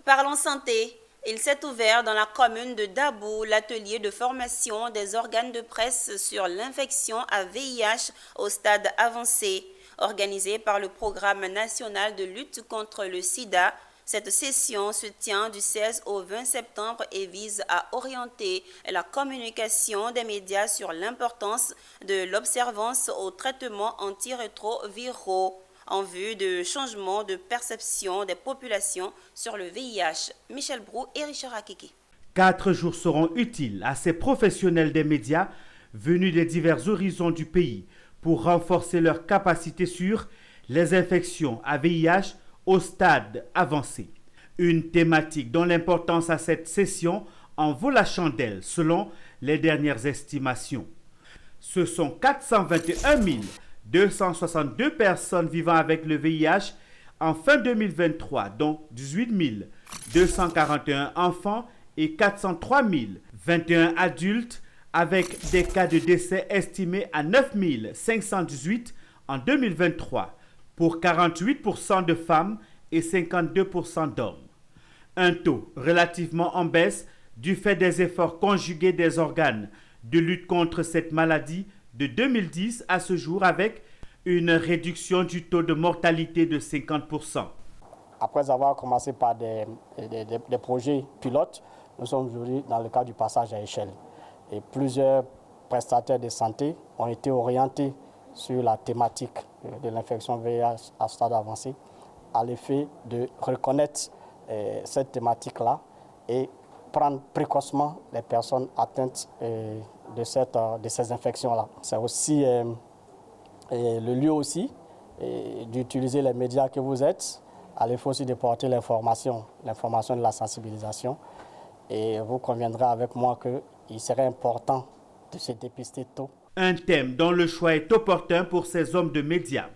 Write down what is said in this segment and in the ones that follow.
Parlons santé. Il s'est ouvert dans la commune de Dabou l'atelier de formation des organes de presse sur l'infection à VIH au stade avancé. Organisé par le Programme national de lutte contre le sida, cette session se tient du 16 au 20 septembre et vise à orienter la communication des médias sur l'importance de l'observance aux traitements antirétroviraux en vue de changement de perception des populations sur le VIH. Michel Brou et Richard Akiki. 4 jours seront utiles à ces professionnels des médias venus des divers horizons du pays pour renforcer leur capacité sur les infections à VIH au stade avancé. Une thématique dont l'importance à cette session en vaut la chandelle selon les dernières estimations. Ce sont 421 262 personnes vivant avec le VIH en fin 2023, dont 18 241 enfants et 403 021 adultes, avec des cas de décès estimés à 9 518 en 2023, pour 48% de femmes et 52% d'hommes. Un taux relativement en baisse du fait des efforts conjugués des organes de lutte contre cette maladie de 2010 à ce jour, avec une réduction du taux de mortalité de 50%. Après avoir commencé par des projets pilotes, nous sommes aujourd'hui dans le cadre du passage à échelle. Et plusieurs prestataires de santé ont été orientés sur la thématique de l'infection VIH à stade avancé, à l'effet de reconnaître cette thématique-là et prendre précocement les personnes atteintes de ces infections-là. C'est aussi le lieu aussi d'utiliser les médias que vous êtes, à l'effet aussi de porter l'information de la sensibilisation. Et vous conviendrez avec moi qu'il serait important de se dépister tôt. Un thème dont le choix est opportun pour ces hommes de médias.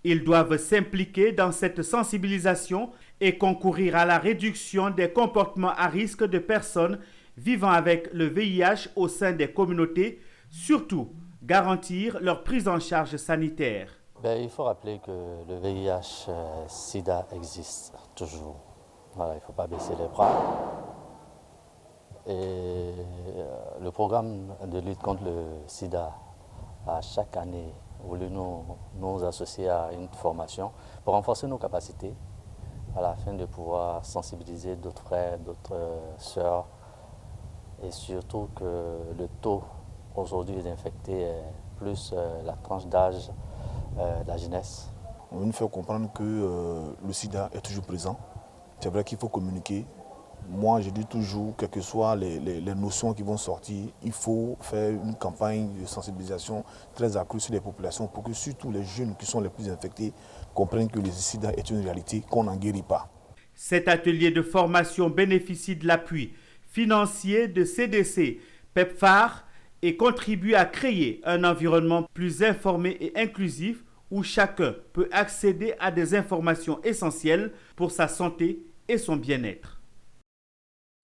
Ils doivent s'impliquer dans cette sensibilisation et concourir à la réduction des comportements à risque de personnes vivant avec le VIH au sein des communautés, surtout garantir leur prise en charge sanitaire. Il faut rappeler que le VIH-Sida existe toujours. Voilà, il ne faut pas baisser les bras. Et le programme de lutte contre le sida a chaque année voulu nous associer à une formation pour renforcer nos capacités afin de pouvoir sensibiliser d'autres frères, d'autres sœurs et surtout que le taux aujourd'hui des infectés est plus la tranche d'âge de la jeunesse. On nous fait comprendre que le sida est toujours présent. C'est vrai qu'il faut communiquer. Moi, je dis toujours, quelles que soient les notions qui vont sortir, il faut faire une campagne de sensibilisation très accrue sur les populations pour que surtout les jeunes qui sont les plus infectés comprennent que le sida est une réalité, qu'on n'en guérit pas. Cet atelier de formation bénéficie de l'appui financier de CDC, PEPFAR et contribue à créer un environnement plus informé et inclusif où chacun peut accéder à des informations essentielles pour sa santé et son bien-être.